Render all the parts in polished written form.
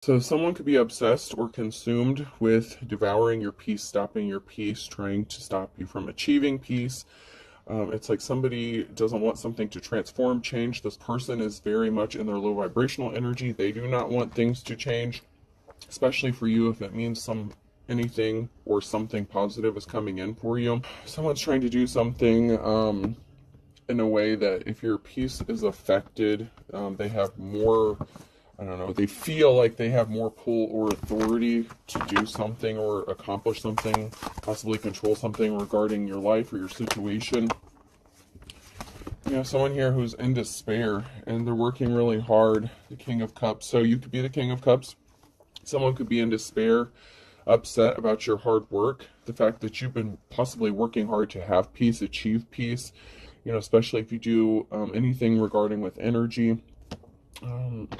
So someone could be obsessed or consumed with devouring your peace, stopping your peace, trying to stop you from achieving peace. It's like somebody doesn't want something to transform, change. This person is very much in their low vibrational energy. They do not want things to change, especially for you if it means anything or something positive is coming in for you. Someone's trying to do something in a way that if your peace is affected, they have more, I don't know, they feel like they have more pull or authority to do something or accomplish something, possibly control something regarding your life or your situation. You know, someone here who's in despair and they're working really hard, the King of Cups. So you could be the King of Cups. Someone could be in despair, upset about your hard work, the fact that you've been possibly working hard to have peace, achieve peace, you know, especially if you do anything regarding with energy,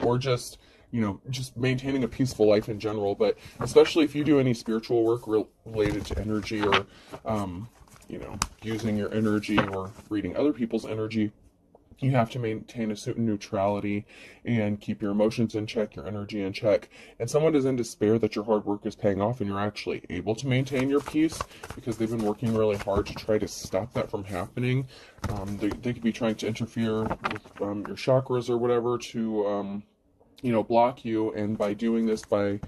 or just, you know, just maintaining a peaceful life in general. But especially if you do any spiritual work related to energy, or you know, using your energy or reading other people's energy, you have to maintain a certain neutrality and keep your emotions in check, your energy in check. And someone is in despair that your hard work is paying off and you're actually able to maintain your peace, because they've been working really hard to try to stop that from happening. They could be trying to interfere with your chakras or whatever to, you know, block you. And by doing this, by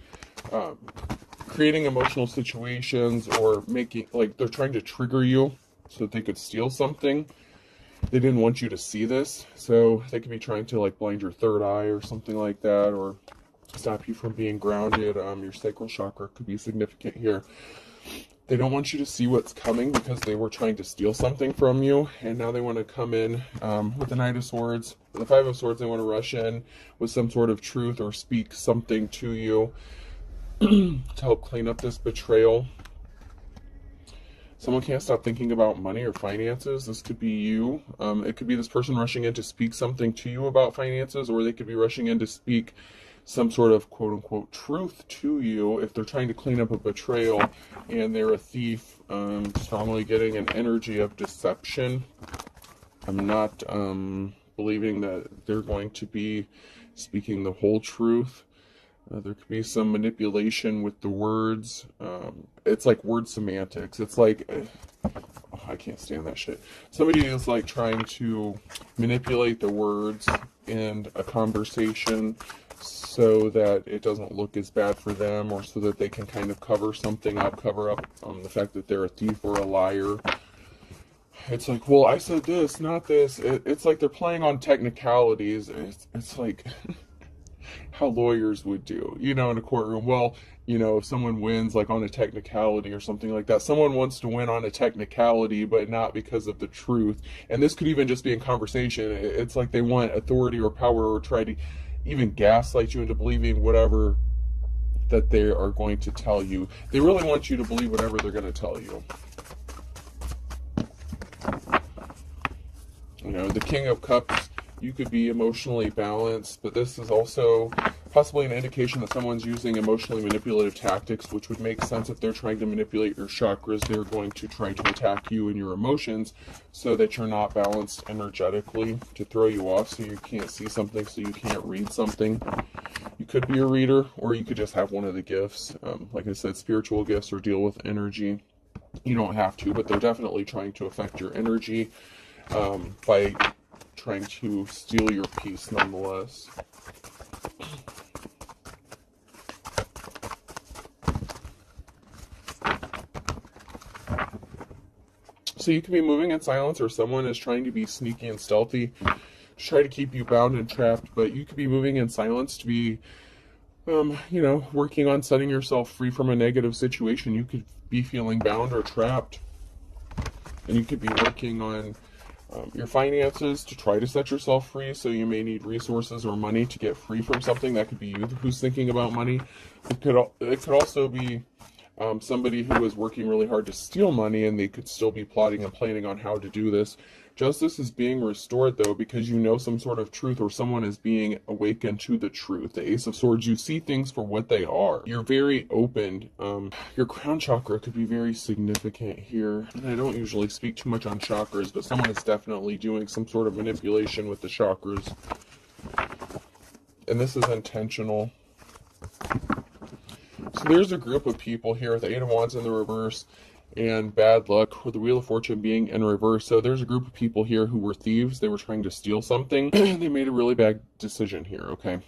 creating emotional situations or making, like, they're trying to trigger you so that they could steal something. They didn't want you to see this, so they could be trying to, like, blind your third eye or something like that, or stop you from being grounded. Your sacral chakra could be significant here. They don't want you to see what's coming because they were trying to steal something from you, and now they want to come in with the Knight of Swords, the Five of Swords. They want to rush in with some sort of truth or speak something to you to help clean up this betrayal. Someone can't stop thinking about money or finances. This could be you. It could be this person rushing in to speak something to you about finances, or they could be rushing in to speak some sort of quote-unquote truth to you if they're trying to clean up a betrayal and they're a thief. Strongly getting an energy of deception. I'm not believing that they're going to be speaking the whole truth. There could be some manipulation with the words. It's like word semantics. It's like, oh, I can't stand that shit. Somebody is like trying to manipulate the words in a conversation so that it doesn't look as bad for them, or so that they can kind of cover something up, cover up the fact that they're a thief or a liar. It's like, well, I said this, not this. It's like they're playing on technicalities. It's like how lawyers would do, you know, in a courtroom. Well, you know, if someone wins like on a technicality or something like that, someone wants to win on a technicality, but not because of the truth. And this could even just be in conversation. It's like they want authority or power, or try to even gaslight you into believing whatever that they are going to tell you. They really want you to believe whatever they're going to tell you. You know, the King of Cups, you could be emotionally balanced, but this is also possibly an indication that someone's using emotionally manipulative tactics, which would make sense. If they're trying to manipulate your chakras, they're going to try to attack you and your emotions so that you're not balanced energetically, to throw you off so you can't see something, so you can't read something. You could be a reader, or you could just have one of the gifts. Like I said, spiritual gifts or deal with energy. You don't have to, but they're definitely trying to affect your energy by trying to steal your peace nonetheless. So you can be moving in silence, or someone is trying to be sneaky and stealthy to try to keep you bound and trapped. But you could be moving in silence to be, you know, working on setting yourself free from a negative situation. You could be feeling bound or trapped, and you could be working on your finances to try to set yourself free. So you may need resources or money to get free from something. That could be you who's thinking about money. It could also be somebody who is working really hard to steal money, and they could still be plotting and planning on how to do this. Justice is being restored, though, because you know some sort of truth, or someone is being awakened to the truth. The Ace of Swords, you see things for what they are. You're very open. Your crown chakra could be very significant here. And I don't usually speak too much on chakras, but someone is definitely doing some sort of manipulation with the chakras. And this is intentional. So there's a group of people here with the Eight of Wands in the reverse and bad luck with the Wheel of Fortune being in reverse. So there's a group of people here who were thieves. They were trying to steal something. They made a really bad decision here, okay?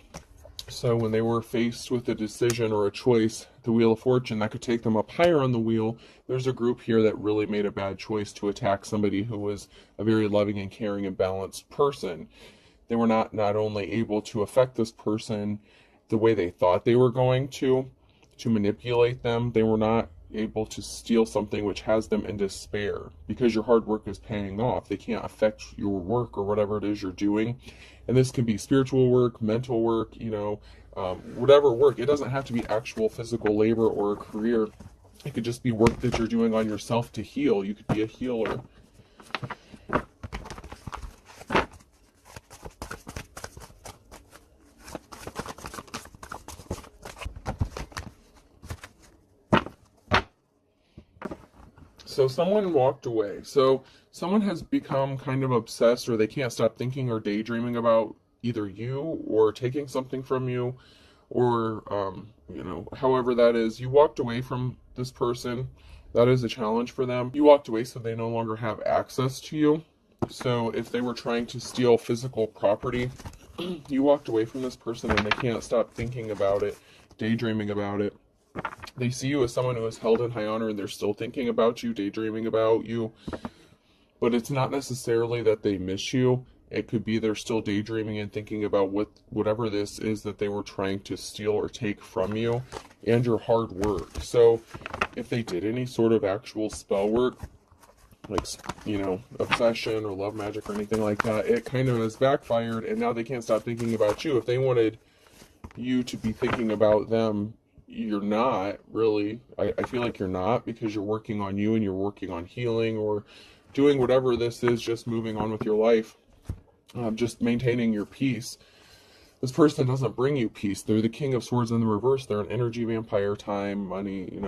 So when they were faced with a decision or a choice, the Wheel of Fortune, that could take them up higher on the wheel. There's a group here that really made a bad choice to attack somebody who was a very loving and caring and balanced person. They were not only able to affect this person the way they thought they were going to manipulate them, they were not able to steal something which has them in despair because your hard work is paying off. They can't affect your work or whatever it is you're doing. And this can be spiritual work, mental work, whatever work. It doesn't have to be actual physical labor or a career. It could just be work that you're doing on yourself to heal. You could be a healer. So someone walked away. So someone has become kind of obsessed, or they can't stop thinking or daydreaming about either you or taking something from you, or, however that is. You walked away from this person. That is a challenge for them. You walked away so they no longer have access to you. So if they were trying to steal physical property, you walked away from this person and they can't stop thinking about it, daydreaming about it. They see you as someone who is held in high honor and they're still thinking about you, daydreaming about you. But it's not necessarily that they miss you. It could be they're still daydreaming and thinking about whatever this is that they were trying to steal or take from you and your hard work. So if they did any sort of actual spell work, like, obsession or love magic or anything like that, it kind of has backfired and now they can't stop thinking about you. If they wanted you to be thinking about them, you're not really. I feel like you're not, because you're working on you and you're working on healing or doing whatever this is, just moving on with your life, just maintaining your peace. This person doesn't bring you peace. They're the King of Swords in the reverse. They're an energy vampire, time, money,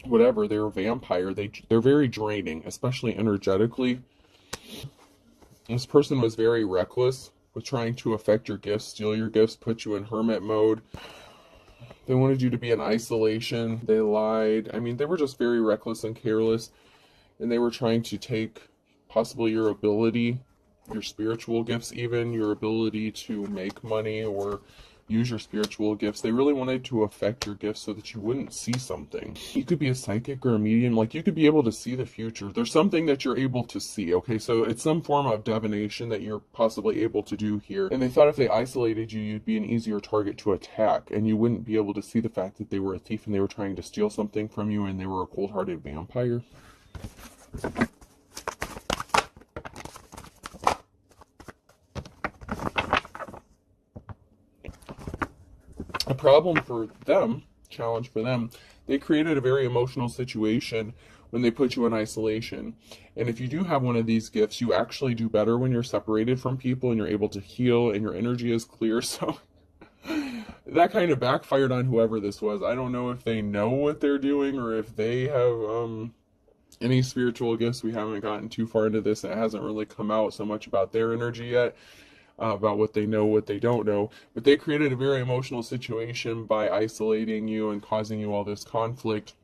whatever. They're a vampire. They're very draining, especially energetically. This person was very reckless with trying to affect your gifts, steal your gifts, put you in hermit mode. They wanted you to be in isolation. They lied. They were just very reckless and careless. And they were trying to take possibly your ability, your spiritual gifts even, your ability to make money or use your spiritual gifts. They really wanted to affect your gifts so that you wouldn't see something. You could be a psychic or a medium. Like, you could be able to see the future. There's something that you're able to see, okay? So it's some form of divination that you're possibly able to do here. And they thought if they isolated you, you'd be an easier target to attack, and you wouldn't be able to see the fact that they were a thief and they were trying to steal something from you and they were a cold-hearted vampire. A problem for them, challenge for them, they created a very emotional situation when they put you in isolation. And if you do have one of these gifts, you actually do better when you're separated from people and you're able to heal and your energy is clear. So that kind of backfired on whoever this was. I don't know if they know what they're doing or if they have any spiritual gifts. We haven't gotten too far into this. It hasn't really come out so much about their energy yet. About what they know, what they don't know. But they created a very emotional situation by isolating you and causing you all this conflict.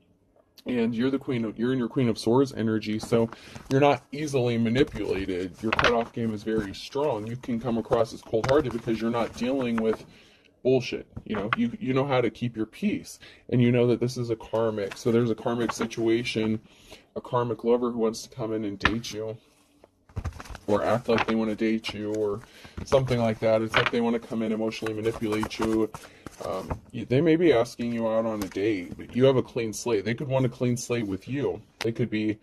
And you're in your Queen of Swords energy, so you're not easily manipulated. Your cutoff game is very strong. You can come across as cold-hearted because you're not dealing with bullshit. You know how to keep your peace, and you know that this is a karmic. So there's a karmic situation, a karmic lover who wants to come in and date you, or act like they want to date you, or something like that. It's like they want to come in, emotionally manipulate you. They may be asking you out on a date, but you have a clean slate. They could want a clean slate with you. They could be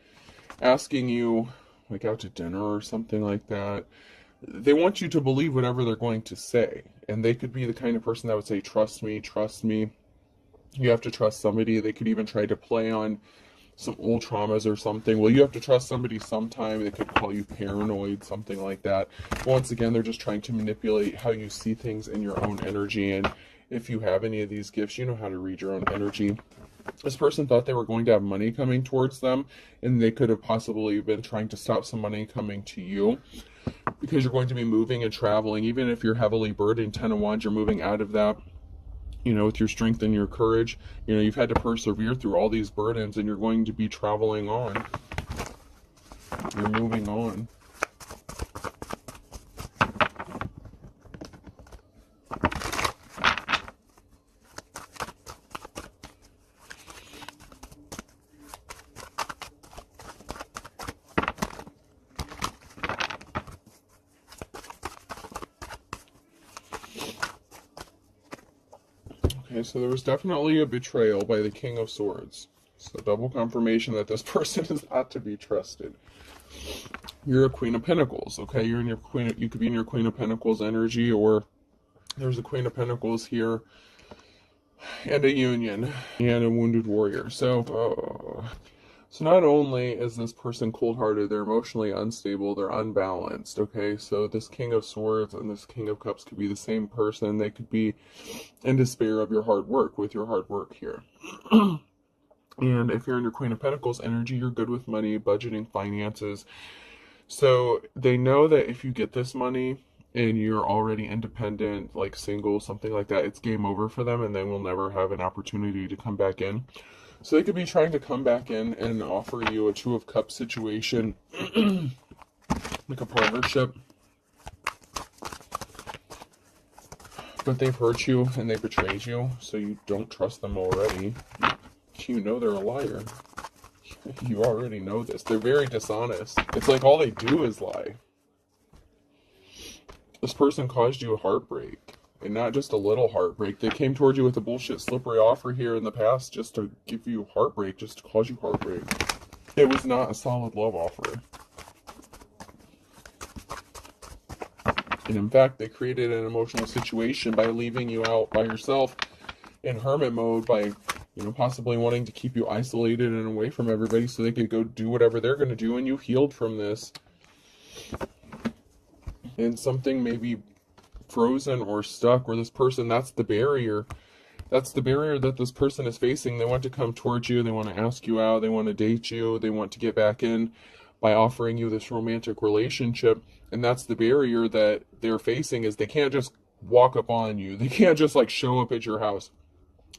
asking you, like, out to dinner or something like that. They want you to believe whatever they're going to say. And they could be the kind of person that would say, trust me, trust me. You have to trust somebody. They could even try to play on some old traumas or something. Well, you have to trust somebody sometime. They could call you paranoid, something like that. Once again, they're just trying to manipulate how you see things in your own energy. And if you have any of these gifts, you know how to read your own energy. This person thought they were going to have money coming towards them, and they could have possibly been trying to stop some money coming to you, because you're going to be moving and traveling. Even if you're heavily burdened, 10 of Wands, you're moving out of that you know, with your strength and your courage. You know, you've had to persevere through all these burdens, and you're going to be traveling on. You're moving on. Okay, so there was definitely a betrayal by the King of Swords. So double confirmation that this person is not to be trusted. You're a Queen of Pentacles, okay? You're in your you could be in your Queen of Pentacles energy, or there's a Queen of Pentacles here, and a Union, and a Wounded Warrior. So not only is this person cold-hearted, they're emotionally unstable, they're unbalanced, okay? So this King of Swords and this King of Cups could be the same person. They could be in despair of your hard work, with your hard work here. And if you're in your Queen of Pentacles energy, you're good with money, budgeting, finances. So they know that if you get this money and you're already independent, like single, something like that, it's game over for them, and they will never have an opportunity to come back in. So they could be trying to come back in and offer you a Two of Cups situation, like a partnership. But they've hurt you and they betrayed you, so you don't trust them already. You know they're a liar. You already know this. They're very dishonest. It's like all they do is lie. This person caused you a heartbreak. And not just a little heartbreak. They came towards you with a bullshit slippery offer here in the past just to give you heartbreak, just to cause you heartbreak. It was not a solid love offer. And in fact, they created an emotional situation by leaving you out by yourself in hermit mode, by, you know, possibly wanting to keep you isolated and away from everybody so they could go do whatever they're going to do, and you healed from this. And something maybe frozen or stuck, or this person, that's the barrier. That's the barrier that this person is facing. They want to come towards you, they want to ask you out, they want to date you, they want to get back in by offering you this romantic relationship. And that's the barrier that they're facing, is they can't just walk up on you. They can't just like show up at your house,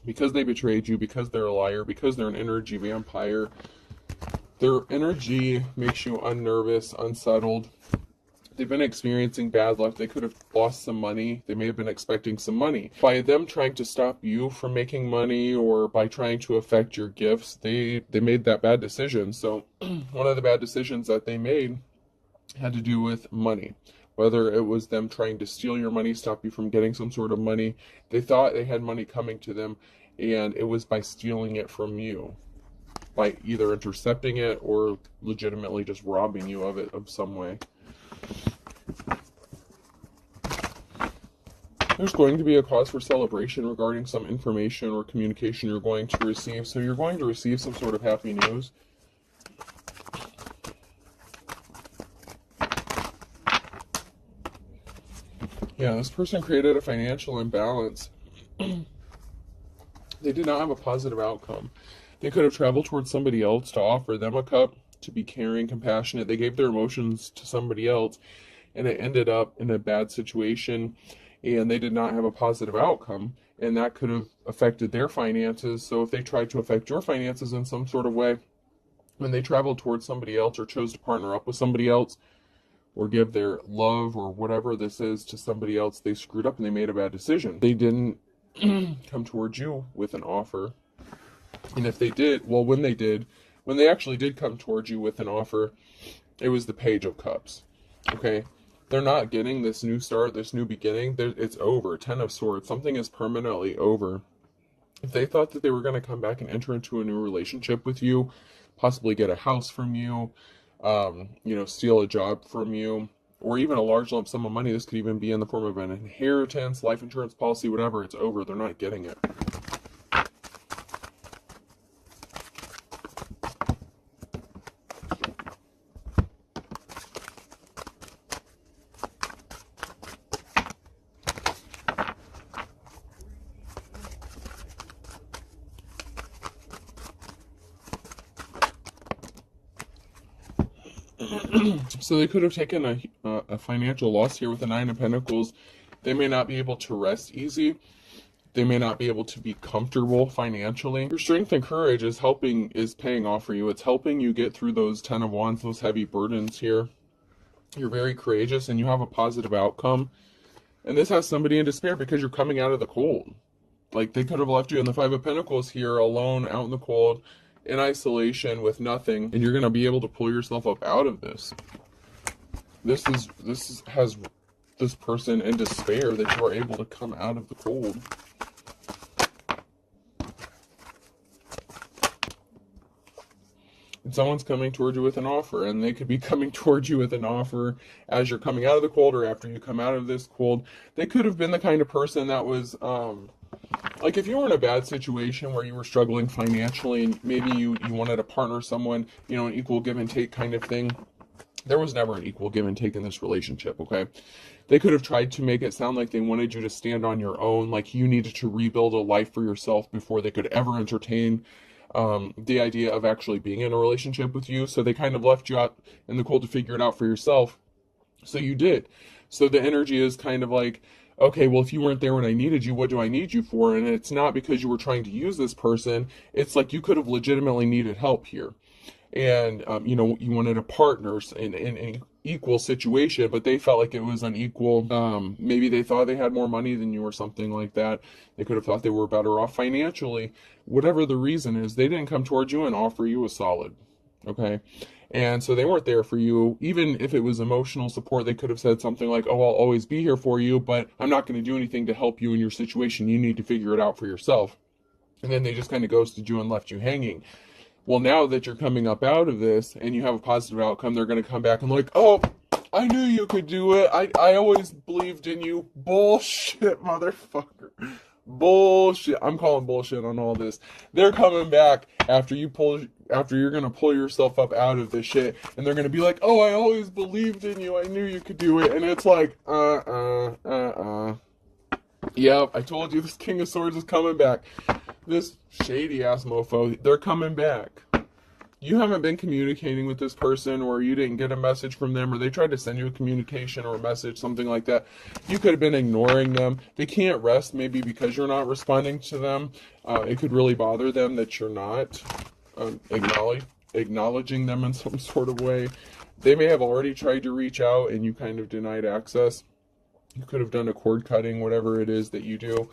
because they betrayed you, because they're a liar, because they're an energy vampire. Their energy makes you unnervous, unsettled. They've been experiencing bad luck. They could have lost some money. They may have been expecting some money. By them trying to stop you from making money, or by trying to affect your gifts, they made that bad decision. So one of the bad decisions that they made had to do with money. Whether it was them trying to steal your money, stop you from getting some sort of money. They thought they had money coming to them, and it was by stealing it from you. By either intercepting it or legitimately just robbing you of it of some way. There's going to be a cause for celebration regarding some information or communication you're going to receive. So you're going to receive some sort of happy news. Yeah, this person created a financial imbalance. They did not have a positive outcome. They could have traveled towards somebody else to offer them a cup, to be caring, compassionate. They gave their emotions to somebody else, and it ended up in a bad situation, and they did not have a positive outcome, and that could have affected their finances. So if they tried to affect your finances in some sort of way, when they traveled towards somebody else or chose to partner up with somebody else or give their love or whatever this is to somebody else, they screwed up and they made a bad decision. They didn't come towards you with an offer. And if they did, well, when they actually did come towards you with an offer, it was the Page of Cups. Okay? They're not getting this new start, this new beginning. It's over. 10 of Swords. Something is permanently over. If they thought that they were going to come back and enter into a new relationship with you, possibly get a house from you, steal a job from you, or even a large lump sum of money, this could even be in the form of an inheritance, life insurance policy, whatever, it's over. They're not getting it. So they could have taken a financial loss here with the Nine of Pentacles. They may not be able to rest easy. They may not be able to be comfortable financially. Your strength and courage is paying off for you. It's helping you get through those 10 of Wands, those heavy burdens here. You're very courageous and you have a positive outcome. And this has somebody in despair because you're coming out of the cold. Like, they could have left you in the Five of Pentacles here, alone, out in the cold, in isolation, with nothing. And you're going to be able to pull yourself up out of this. This has this person in despair that you are able to come out of the cold. And someone's coming towards you with an offer, and they could be coming towards you with an offer as you're coming out of the cold or after you come out of this cold. They could have been the kind of person that was, like, if you were in a bad situation where you were struggling financially and maybe you wanted to partner someone, you know, an equal give and take kind of thing. There was never an equal give and take in this relationship, okay? They could have tried to make it sound like they wanted you to stand on your own, like you needed to rebuild a life for yourself before they could ever entertain the idea of actually being in a relationship with you. So they kind of left you out in the cold to figure it out for yourself. So you did. So the energy is kind of like, okay, well, if you weren't there when I needed you, what do I need you for? And it's not because you were trying to use this person. It's like you could have legitimately needed help here. And, you know, you wanted a partner in an equal situation, but they felt like it was unequal. Maybe they thought they had more money than you or something like that. They could have thought they were better off financially. Whatever the reason is, they didn't come towards you and offer you a solid, okay? And so they weren't there for you. Even if it was emotional support, they could have said something like, oh, I'll always be here for you, but I'm not going to do anything to help you in your situation. You need to figure it out for yourself. And then they just kind of ghosted you and left you hanging. Well, now that you're coming up out of this and you have a positive outcome, they're going to come back and like, oh, I knew you could do it. I always believed in you. Bullshit, motherfucker. Bullshit. I'm calling bullshit on all this. They're coming back after you're going to pull yourself up out of this shit, and they're going to be like, oh, I always believed in you. I knew you could do it. And it's like, Yep, I told you this King of Swords is coming back. This shady-ass mofo, they're coming back. You haven't been communicating with this person, or you didn't get a message from them, or they tried to send you a communication or a message, something like that. You could have been ignoring them. They can't rest, maybe because you're not responding to them. It could really bother them that you're not acknowledging them in some sort of way. They may have already tried to reach out, and you kind of denied access. You could have done a cord cutting, whatever it is that you do.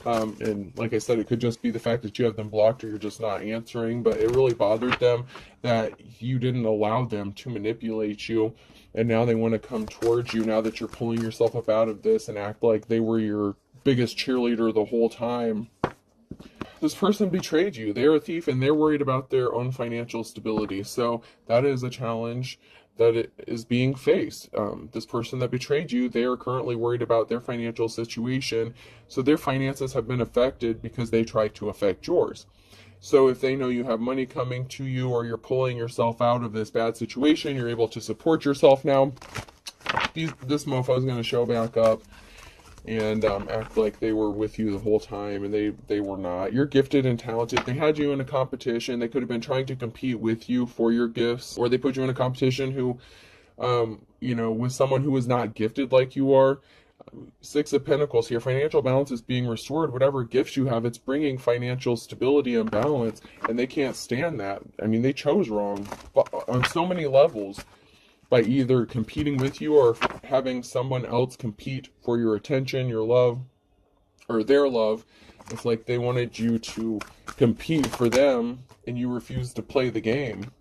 And like I said, it could just be the fact that you have them blocked or you're just not answering. But it really bothered them that you didn't allow them to manipulate you. And now they want to come towards you now that you're pulling yourself up out of this and act like they were your biggest cheerleader the whole time. This person betrayed you. They're a thief and they're worried about their own financial stability. So that is a challenge that it is being faced. This person that betrayed you, they are currently worried about their financial situation. So their finances have been affected because they tried to affect yours. So if they know you have money coming to you, or you're pulling yourself out of this bad situation, you're able to support yourself now. This mofo is going to show back up and act like they were with you the whole time, and they were not. You're gifted and talented. They had you in a competition. They could have been trying to compete with you for your gifts, or they put you in a competition who, with someone who is not gifted like you are. Six of Pentacles here. Financial balance is being restored. Whatever gifts you have, it's bringing financial stability and balance, and they can't stand that. I mean, they chose wrong on so many levels, by either competing with you or having someone else compete for your attention, your love, or their love. It's like they wanted you to compete for them and you refused to play the game.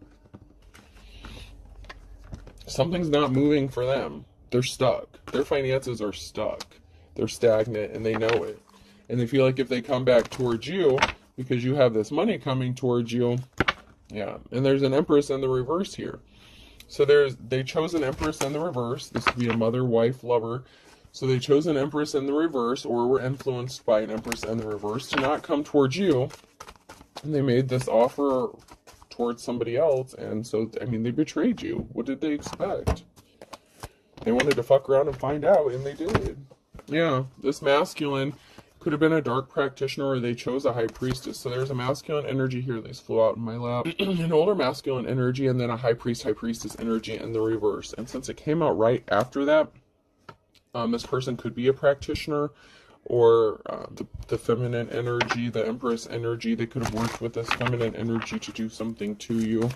Something's not moving for them. They're stuck. Their finances are stuck. They're stagnant and they know it. And they feel like if they come back towards you, because you have this money coming towards you, yeah. And there's an Empress in the reverse here. So they chose an Empress in the reverse. This could be a mother, wife, lover. So they chose an Empress in the reverse, or were influenced by an Empress in the reverse to not come towards you. And they made this offer towards somebody else. And so, I mean, they betrayed you. What did they expect? They wanted to fuck around and find out, and they did. Yeah, this masculine could have been a dark practitioner, or they chose a high priestess. So there's a masculine energy here. These flew out in my lap. An older masculine energy, and then a high priestess energy in the reverse. And since it came out right after that, this person could be a practitioner, or the feminine energy, the Empress energy. They could have worked with this feminine energy to do something to you.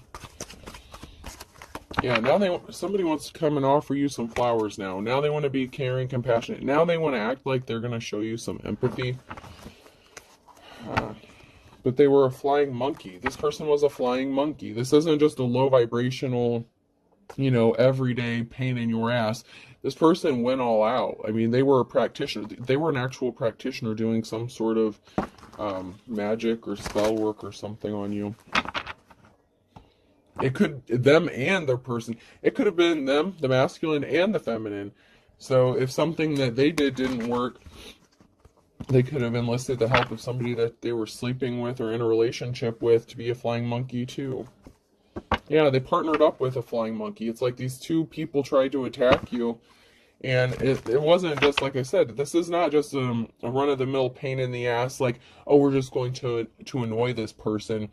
Yeah, now somebody wants to come and offer you some flowers now. Now they want to be caring, compassionate. Now they want to act like they're going to show you some empathy. But they were a flying monkey. This person was a flying monkey. This isn't just a low vibrational, you know, everyday pain in your ass. This person went all out. I mean, they were a practitioner. They were an actual practitioner doing some sort of magic or spell work or something on you. It could, them and their person, it could have been them, the masculine and the feminine. So if something that they did didn't work, they could have enlisted the help of somebody that they were sleeping with or in a relationship with to be a flying monkey too. Yeah, they partnered up with a flying monkey. It's like these two people tried to attack you. And it wasn't just, like I said, this is not just a run-of-the-mill pain in the ass, like, oh, we're just going to annoy this person.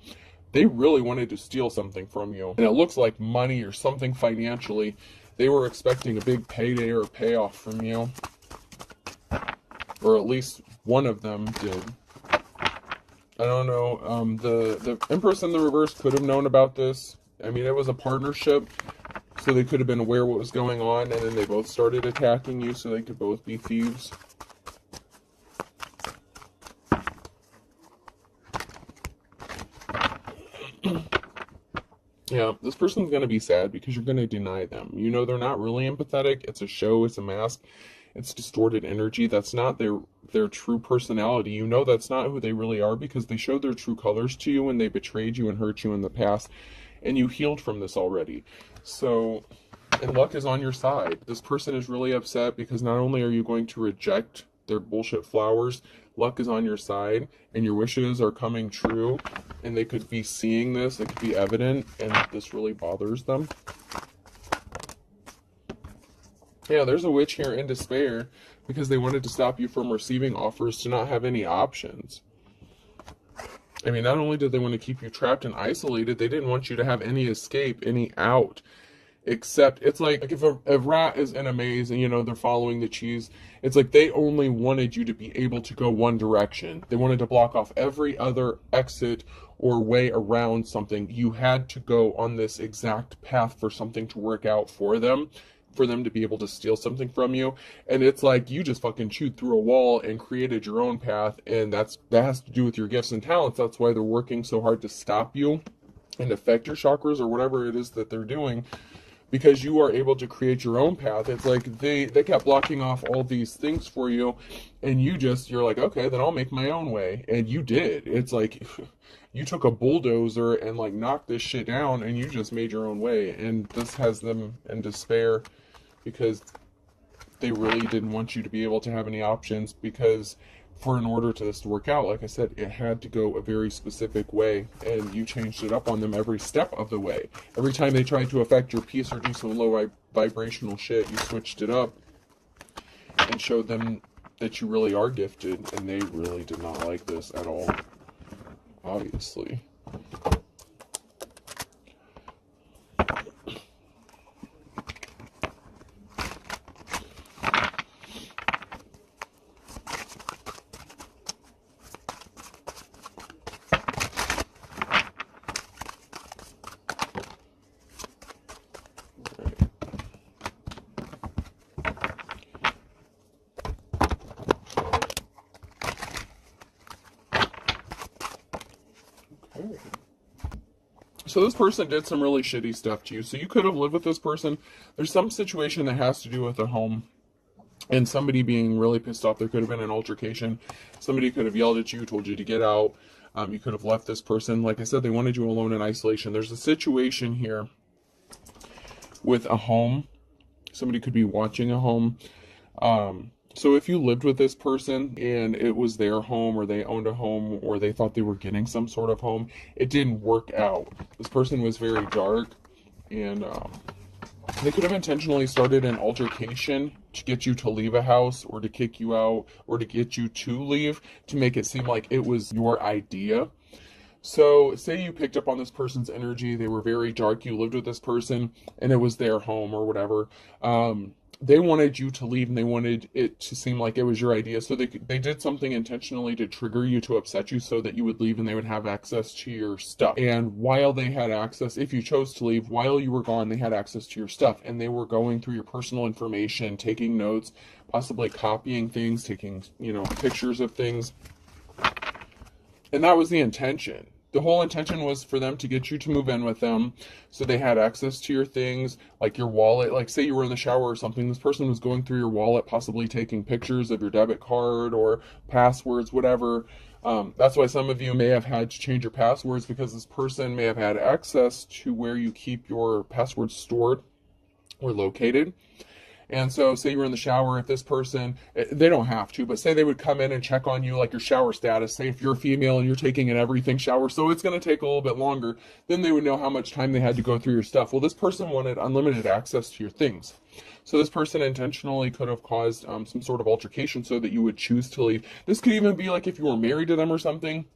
They really wanted to steal something from you. And it looks like money or something financially. They were expecting a big payday or payoff from you. Or at least one of them did. I don't know. The Empress in the reverse could have known about this. I mean, it was a partnership. So they could have been aware what was going on. And then they both started attacking you so they could both be thieves. Yeah, this person's going to be sad because you're going to deny them. You know they're not really empathetic. It's a show. It's a mask. It's distorted energy. That's not their true personality. You know that's not who they really are because they showed their true colors to you when they betrayed you and hurt you in the past. And you healed from this already. So, and luck is on your side. This person is really upset because not only are you going to reject their bullshit flowers, luck is on your side and your wishes are coming true. And they could be seeing this, it could be evident, and this really bothers them. Yeah, there's a witch here in despair because they wanted to stop you from receiving offers to not have any options. I mean, not only did they want to keep you trapped and isolated, they didn't want you to have any escape, any out. Except, it's like if a rat is in a maze and, you know, they're following the cheese, it's like they only wanted you to be able to go one direction. They wanted to block off every other exit or way around something. You had to go on this exact path for something to work out for them to be able to steal something from you. And it's like you just fucking chewed through a wall and created your own path, and that has to do with your gifts and talents. That's why they're working so hard to stop you and affect your chakras or whatever it is that they're doing. Because you are able to create your own path. It's like they kept blocking off all these things for you, and you're like, okay, then I'll make my own way. And you did. It's like you took a bulldozer and like knocked this shit down, and you just made your own way. And this has them in despair because they really didn't want you to be able to have any options, because in order to this to work out, like I said, it had to go a very specific way, and you changed it up on them every step of the way. Every time they tried to affect your peace or do some low vibrational shit, you switched it up and showed them that you really are gifted, and they really did not like this at all, obviously. So this person did some really shitty stuff to you. So you could have lived with this person. There's some situation that has to do with a home and somebody being really pissed off. There could have been an altercation. Somebody could have yelled at you, told you to get out. You could have left this person. Like I said, they wanted you alone in isolation. There's a situation here with a home. Somebody could be watching a home. So if you lived with this person and it was their home, or they owned a home, or they thought they were getting some sort of home, it didn't work out. This person was very dark, and they could have intentionally started an altercation to get you to leave a house, or to kick you out, or to get you to leave, to make it seem like it was your idea. So say you picked up on this person's energy, they were very dark, you lived with this person, and it was their home or whatever. they wanted you to leave and they wanted it to seem like it was your idea. So they did something intentionally to trigger you, to upset you, so that you would leave and they would have access to your stuff. And while they had access, if you chose to leave, while you were gone, they had access to your stuff. And they were going through your personal information, taking notes, possibly copying things, taking, pictures of things. And that was the intention. The whole intention was for them to get you to move in with them, so they had access to your things, like your wallet. Like, say you were in the shower or something, this person was going through your wallet, possibly taking pictures of your debit card or passwords, whatever. That's why some of you may have had to change your passwords, because this person may have had access to where you keep your passwords stored or located. And so say you were in the shower, if this person, they don't have to, but say they would come in and check on you, like your shower status. Say if you're a female and you're taking an everything shower, so it's going to take a little bit longer, then they would know how much time they had to go through your stuff. Well, this person wanted unlimited access to your things. So this person intentionally could have caused some sort of altercation so that you would choose to leave. This could even be like if you were married to them or something.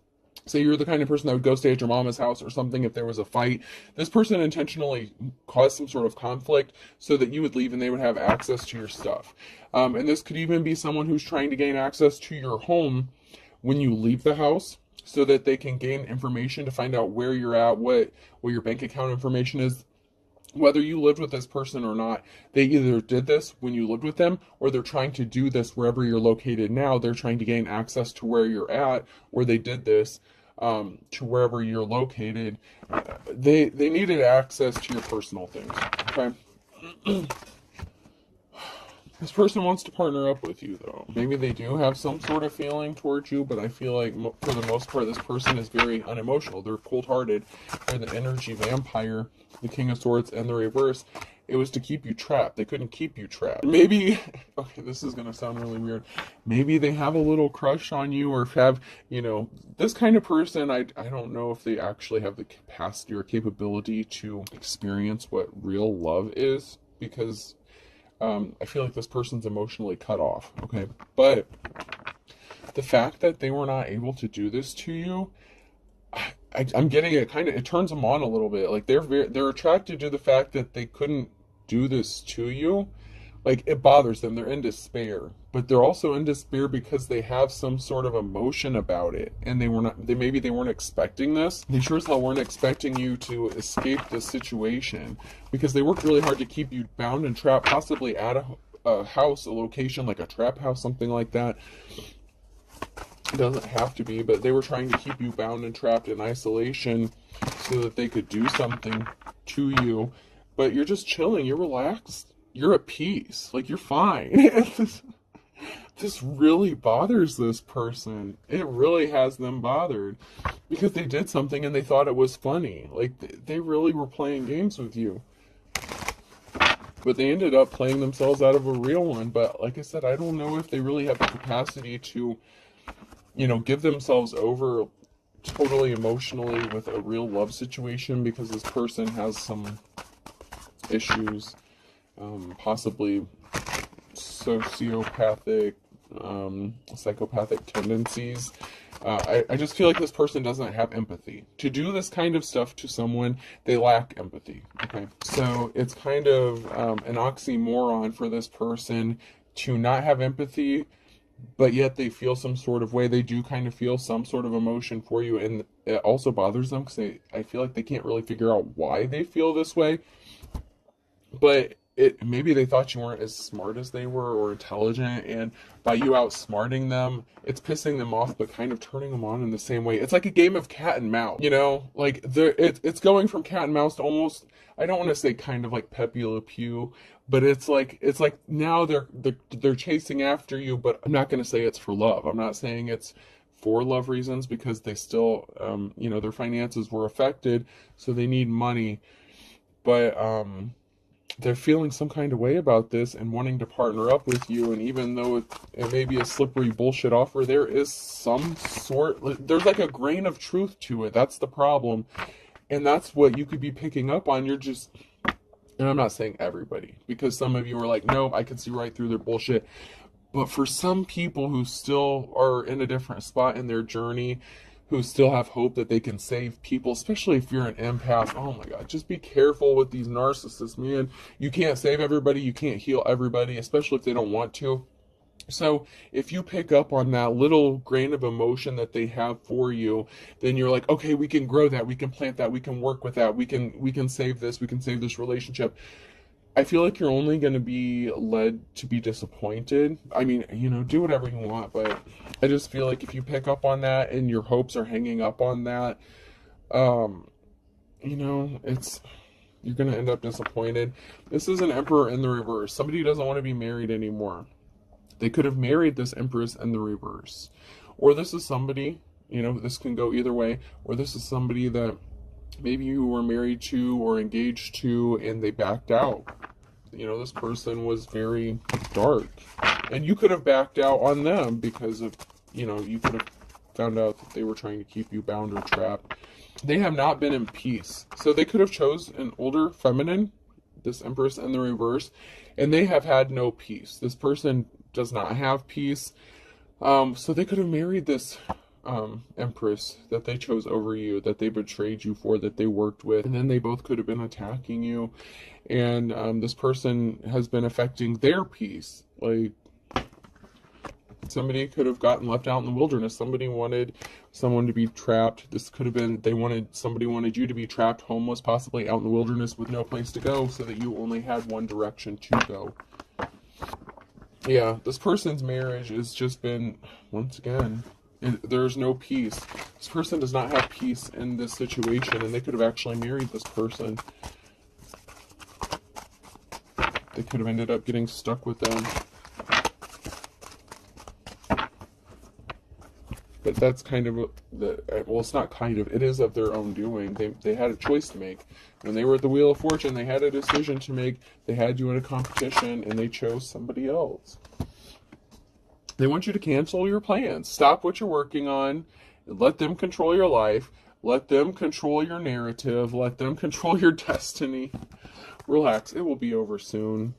Say you're the kind of person that would go stay at your mama's house or something if there was a fight. This person intentionally caused some sort of conflict so that you would leave and they would have access to your stuff. And this could even be someone who's trying to gain access to your home when you leave the house, so that they can gain information to find out where you're at, what your bank account information is. Whether you lived with this person or not, they either did this when you lived with them, or they're trying to do this wherever you're located now. They're trying to gain access to where you're at, or they did this to wherever you're located. They needed access to your personal things, okay? This person wants to partner up with you, though. Maybe they do have some sort of feeling towards you, but I feel like for the most part, this person is very unemotional. They're cold-hearted. They're the energy vampire, the King of Swords, and the reverse. It was to keep you trapped. They couldn't keep you trapped. Maybe, okay, this is going to sound really weird. Maybe they have a little crush on you, or have, this kind of person, I don't know if they actually have the capacity or capability to experience what real love is, because I feel like this person's emotionally cut off, okay? But the fact that they were not able to do this to you, I'm getting it it turns them on a little bit. Like they're attracted to the fact that they couldn't do this to you. Like it bothers them. They're in despair, but they're also in despair because they have some sort of emotion about it, and maybe they weren't expecting this. They sure as hell weren't expecting you to escape this situation, because they worked really hard to keep you bound and trapped, possibly at a house, a location like a trap house, something like that. It doesn't have to be, but they were trying to keep you bound and trapped in isolation so that they could do something to you. But you're just chilling, you're relaxed, you're at peace, like you're fine. This really bothers this person. It really has them bothered, because they did something and they thought it was funny. Like they really were playing games with you, but they ended up playing themselves out of a real one. But like I said, I don't know if they really have the capacity to give themselves over totally emotionally with a real love situation, because this person has some issues, possibly sociopathic, psychopathic tendencies. I just feel like this person doesn't have empathy. To do this kind of stuff to someone, they lack empathy, okay? So it's kind of an oxymoron for this person to not have empathy, but yet they feel some sort of way. They do kind of feel some sort of emotion for you, and it also bothers them because I feel like they can't really figure out why they feel this way. But maybe they thought you weren't as smart as they were, or intelligent, and by you outsmarting them, it's pissing them off, but kind of turning them on in the same way. It's like a game of cat and mouse, like it's going from cat and mouse to almost, I don't want to say kind of like Pepe Le Pew, but it's like now they're chasing after you, but I'm not going to say it's for love. I'm not saying it's for love reasons, because they still, their finances were affected, so they need money, but they're feeling some kind of way about this and wanting to partner up with you. And even though it may be a slippery bullshit offer, there is some there's like a grain of truth to it. That's the problem. And that's what you could be picking up on. And I'm not saying everybody, because some of you are like, nope, I can see right through their bullshit. But for some people who still are in a different spot in their journey, who still have hope that they can save people, especially if you're an empath. Oh my God, just be careful with these narcissists, man. You can't save everybody, you can't heal everybody, especially if they don't want to. So if you pick up on that little grain of emotion that they have for you, then you're like, okay, we can grow that, we can plant that, we can work with that, we can save this, we can save this relationship. I feel like you're only going to be led to be disappointed. I mean, do whatever you want, but I just feel like if you pick up on that and your hopes are hanging up on that, it's you're going to end up disappointed. This is an Emperor in the reverse. Somebody who doesn't want to be married anymore. They could have married this Empress in the reverse. Or this is somebody, this can go either way, or this is somebody that maybe you were married to or engaged to and they backed out. This person was very dark. And you could have backed out on them because of, you could have found out that they were trying to keep you bound or trapped. They have not been in peace. So they could have chose an older feminine, this Empress in the reverse, and they have had no peace. This person does not have peace. So they could have married this Empress that they chose over you, that they betrayed you for, that they worked with, and then they both could have been attacking you. And this person has been affecting their peace. Like, somebody could have gotten left out in the wilderness. Somebody wanted someone to be trapped. This could have been, somebody wanted you to be trapped, homeless, possibly out in the wilderness with no place to go, so that you only had one direction to go. Yeah, this person's marriage has just been, once again, there's no peace. This person does not have peace in this situation, and they could have actually married this person. They could have ended up getting stuck with them. But that's kind of, it's not kind of, it is of their own doing. They had a choice to make. When they were at the Wheel of Fortune, they had a decision to make. They had you in a competition, and they chose somebody else. They want you to cancel your plans. Stop what you're working on. Let them control your life. Let them control your narrative. Let them control your destiny. Relax. It will be over soon.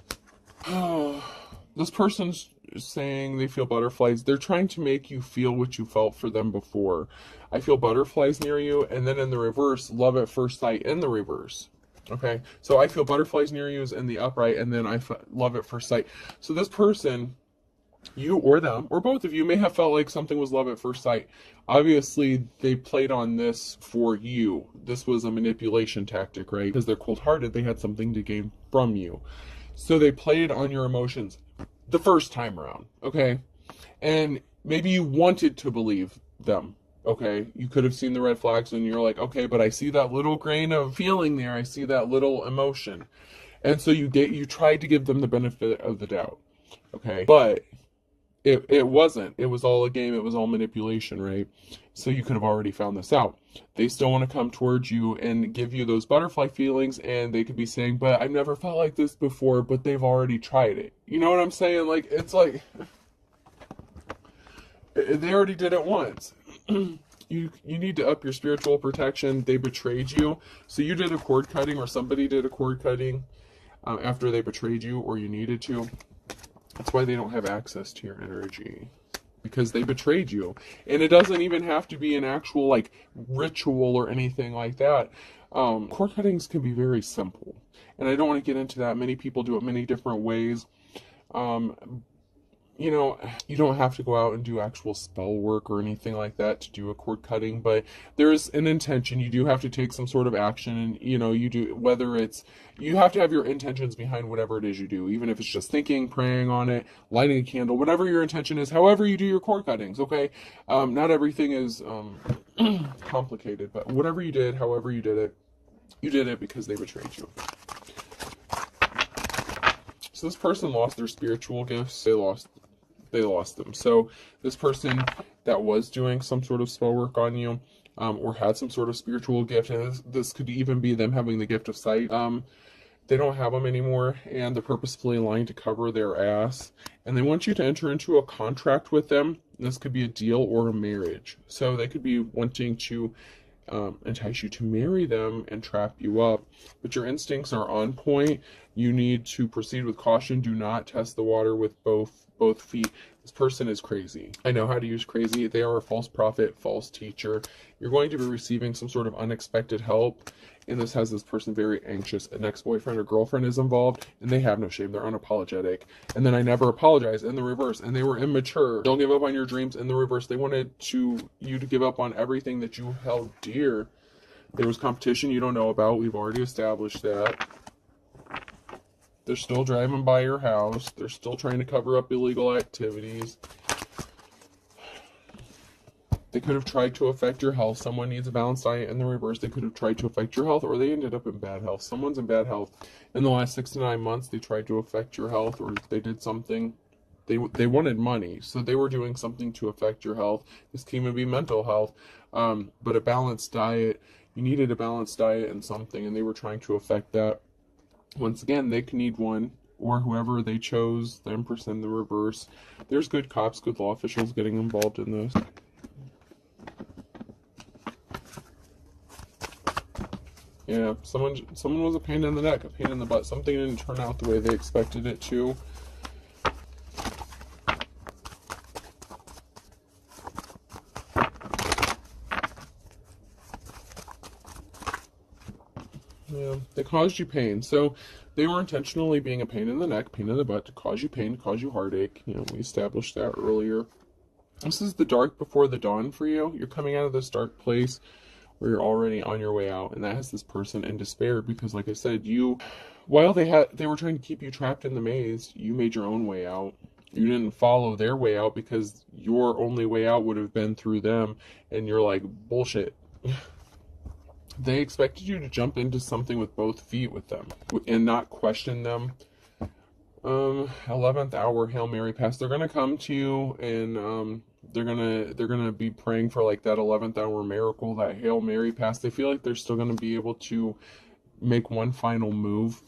This person's saying they feel butterflies. They're trying to make you feel what you felt for them before. I feel butterflies near you, and then in the reverse, love at first sight in the reverse. Okay, so I feel butterflies near you is in the upright, and then love at first sight. So this person, you or them, or both of you, may have felt like something was love at first sight. Obviously, they played on this for you. This was a manipulation tactic, right? Because they're cold-hearted, they had something to gain from you. So they played on your emotions the first time around, okay? And maybe you wanted to believe them, okay? You could have seen the red flags and you're like, okay, but I see that little grain of feeling there. I see that little emotion. And so you tried to give them the benefit of the doubt, okay? But it wasn't. It was all a game. It was all manipulation, right? So you could have already found this out. They still want to come towards you and give you those butterfly feelings, and they could be saying, but I've never felt like this before, but they've already tried it. You know what I'm saying? Like, it's like, they already did it once. You need to up your spiritual protection. They betrayed you. So you did a cord cutting, or somebody did a cord cutting after they betrayed you, or you needed to. That's why they don't have access to your energy, because they betrayed you. And it doesn't even have to be an actual like ritual or anything like that. Cord cuttings can be very simple, and I don't want to get into that. Many people do it many different ways. You don't have to go out and do actual spell work or anything like that to do a cord cutting, but there's an intention. You do have to take some sort of action, and you have to have your intentions behind whatever it is you do, even if it's just thinking, praying on it, lighting a candle, whatever your intention is, however you do your cord cuttings, okay? Not everything is complicated, but whatever you did, however you did it because they betrayed you. So this person lost their spiritual gifts. They lost them. So this person that was doing some sort of spell work on you, or had some sort of spiritual gift, and this could even be them having the gift of sight, they don't have them anymore, and they're purposefully lying to cover their ass, and they want you to enter into a contract with them. This could be a deal or a marriage. So they could be wanting to entice you to marry them and trap you up, but your instincts are on point. You need to proceed with caution. Do not test the water with both both feet. This person is crazy. I know how to use crazy. They are a false prophet, false teacher. You're going to be receiving some sort of unexpected help. And this has this person very anxious. An ex-boyfriend or girlfriend is involved, and they have no shame. They're unapologetic. And then I never apologize in the reverse. And they were immature. Don't give up on your dreams in the reverse. They wanted you to give up on everything that you held dear. There was competition you don't know about. We've already established that. They're still driving by your house. They're still trying to cover up illegal activities. They could have tried to affect your health. Someone needs a balanced diet in the reverse. They could have tried to affect your health, or they ended up in bad health. Someone's in bad health. In the last 6 to 9 months, they tried to affect your health, or they did something. They wanted money, so they were doing something to affect your health. This can even be mental health. But a balanced diet, you needed a balanced diet and something, and they were trying to affect that. Once again, they can need one, or whoever they chose, the Empress in the reverse. There's good cops, good law officials getting involved in this. Yeah, someone was a pain in the neck, a pain in the butt. Something didn't turn out the way they expected it to. Yeah, they caused you pain. So they were intentionally being a pain in the neck, pain in the butt, to cause you pain, to cause you heartache. You know, we established that earlier. This is the dark before the dawn for you. You're coming out of this dark place where you're already on your way out, and that has this person in despair because, like I said, while they were trying to keep you trapped in the maze, you made your own way out. You didn't follow their way out because your only way out would have been through them, and you're like, bullshit. They expected you to jump into something with both feet with them and not question them. 11th hour Hail Mary pass. They're gonna come to you, and they're gonna be praying for like that 11th hour miracle, that Hail Mary pass. They feel like they're still gonna be able to make one final move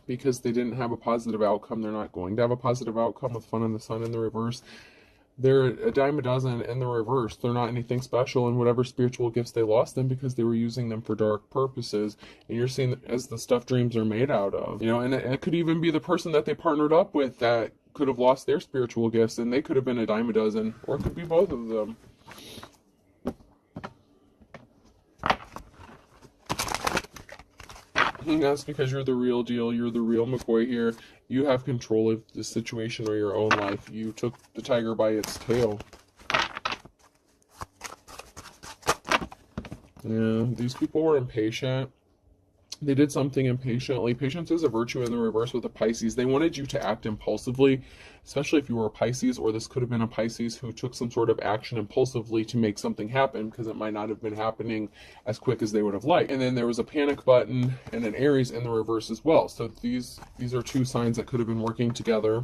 because they didn't have a positive outcome. They're not going to have a positive outcome with Fun in the Sun in the reverse. They're a dime a dozen in the reverse. They're not anything special in whatever spiritual gifts they lost them because they were using them for dark purposes. And you're seeing as the stuff dreams are made out of, you know, and it could even be the person that they partnered up with that could have lost their spiritual gifts, and they could have been a dime a dozen, or it could be both of them. And that's because you're the real deal. You're the real McCoy here. You have control of the situation or your own life. You took the tiger by its tail. Yeah, these people were impatient. They did something impatiently. Patience is a virtue in the reverse with a Pisces. They wanted you to act impulsively, especially if you were a Pisces, or this could have been a Pisces who took some sort of action impulsively to make something happen because it might not have been happening as quick as they would have liked. And then there was a panic button and an Aries in the reverse as well. So these are two signs that could have been working together.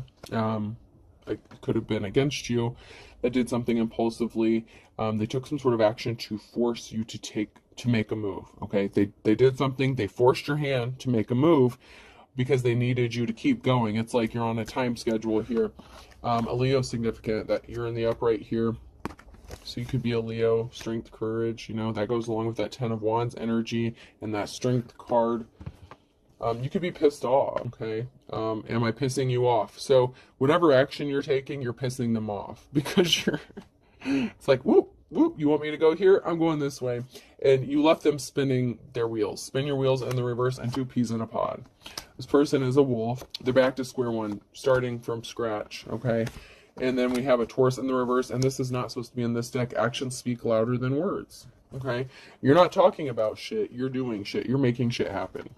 It could have been against you, that did something impulsively. They took some sort of action to force you to make a move. Okay, they did something. They forced your hand to make a move because they needed you to keep going. It's like you're on a time schedule here. A Leo significant, that you're in the upright here. So you could be a Leo, strength, courage. You know, that goes along with that 10 of Wands energy and that strength card. You could be pissed off, okay? Am I pissing you off? So whatever action you're taking, you're pissing them off because it's like, whoop, whoop, you want me to go here? I'm going this way. And you left them spinning their wheels. Spin your wheels in the reverse and 2 peas in a pod. This person is a wolf. They're back to square one, starting from scratch, okay? And then we have a Taurus in the reverse, and this is not supposed to be in this deck. Actions speak louder than words, okay? You're not talking about shit. You're doing shit. You're making shit happen.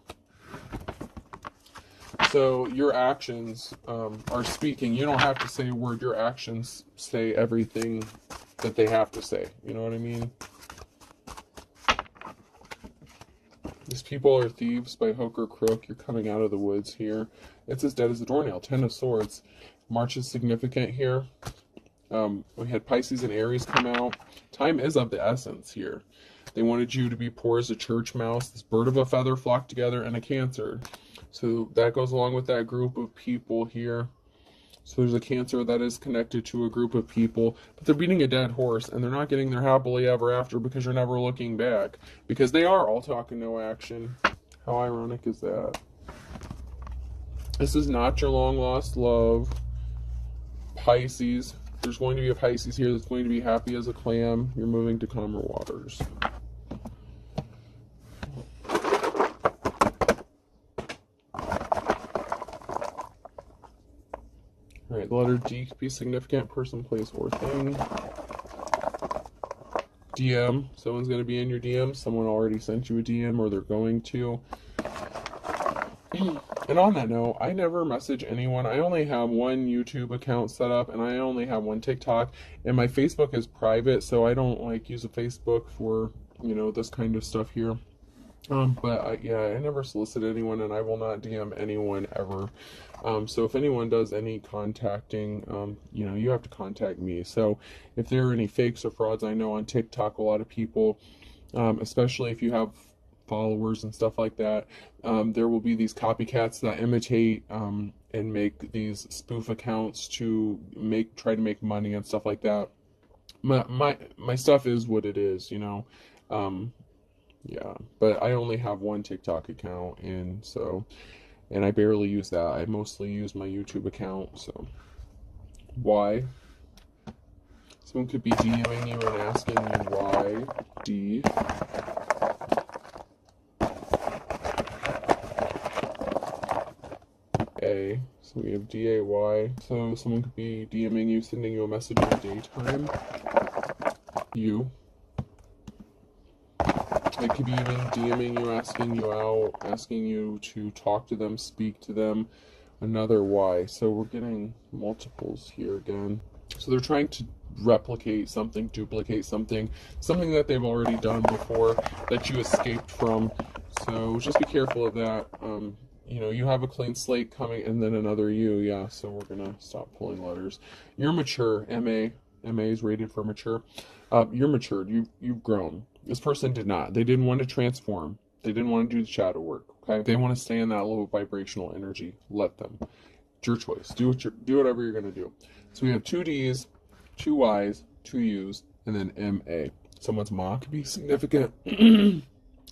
So your actions are speaking. You don't have to say a word. Your actions say everything that they have to say. You know what I mean? These people are thieves by hook or crook. You're coming out of the woods here. It's as dead as a doornail. 10 of Swords. March is significant here. We had Pisces and Aries come out. Time is of the essence here. They wanted you to be poor as a church mouse. This bird of a feather flocked together, and a Cancer. So that goes along with that group of people here. So there's a Cancer that is connected to a group of people, but they're beating a dead horse, and they're not getting their happily ever after because you're never looking back. Because they are all talk and no action. How ironic is that? This is not your long lost love. Pisces. There's going to be a Pisces here that's going to be happy as a clam. You're moving to calmer waters. All right, the letter D could be significant, person, place, or thing. DM, someone's going to be in your DM. Someone already sent you a DM, or they're going to. And on that note, I never message anyone. I only have one YouTube account set up, and I only have one TikTok, and my Facebook is private, so I don't like use a Facebook for, you know, this kind of stuff here. But yeah, I never solicit anyone, and I will not DM anyone ever. So if anyone does any contacting, you know, you have to contact me. So if there are any fakes or frauds, I know on TikTok, a lot of people, especially if you have followers and stuff like that, there will be these copycats that imitate and make these spoof accounts to try to make money and stuff like that. My stuff is what it is, you know. Yeah, but I only have one TikTok account, and I barely use that. I mostly use my YouTube account. So why? Someone could be DMing you and asking you why. D. A. So we have DAY. So someone could be DMing you, sending you a message in the daytime. U. They could be even DMing you, asking you out, asking you to talk to them, speak to them. Another Y. So we're getting multiples here again. So they're trying to replicate something, duplicate something that they've already done before, that you escaped from. So just be careful of that. You know, you have a clean slate coming, and then another U. Yeah, so we're gonna stop pulling letters. You're mature. MA is rated for mature. You're matured. You've grown. This person did not. They didn't want to transform. They didn't want to do the shadow work. Okay, they want to stay in that low vibrational energy. Let them. It's your choice. Do whatever you're gonna do. So we have 2 D's, 2 Y's, 2 U's, and then MA. Someone's mom could be significant.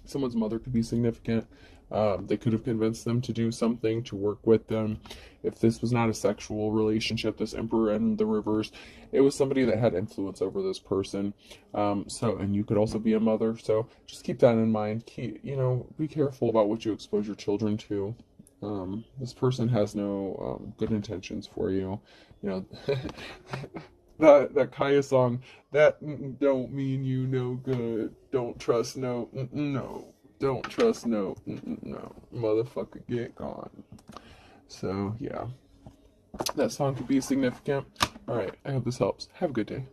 Someone's mother could be significant. They could have convinced them to do something, to work with them. If this was not a sexual relationship, this Emperor and the reverse, it was somebody that had influence over this person. And you could also be a mother. So just keep that in mind. Be careful about what you expose your children to. This person has no good intentions for you. You know, that Kaya song, that don't mean you no good. Don't trust no. Don't trust no. Motherfucker, get gone. So yeah, that song could be significant. All right, I hope this helps. Have a good day.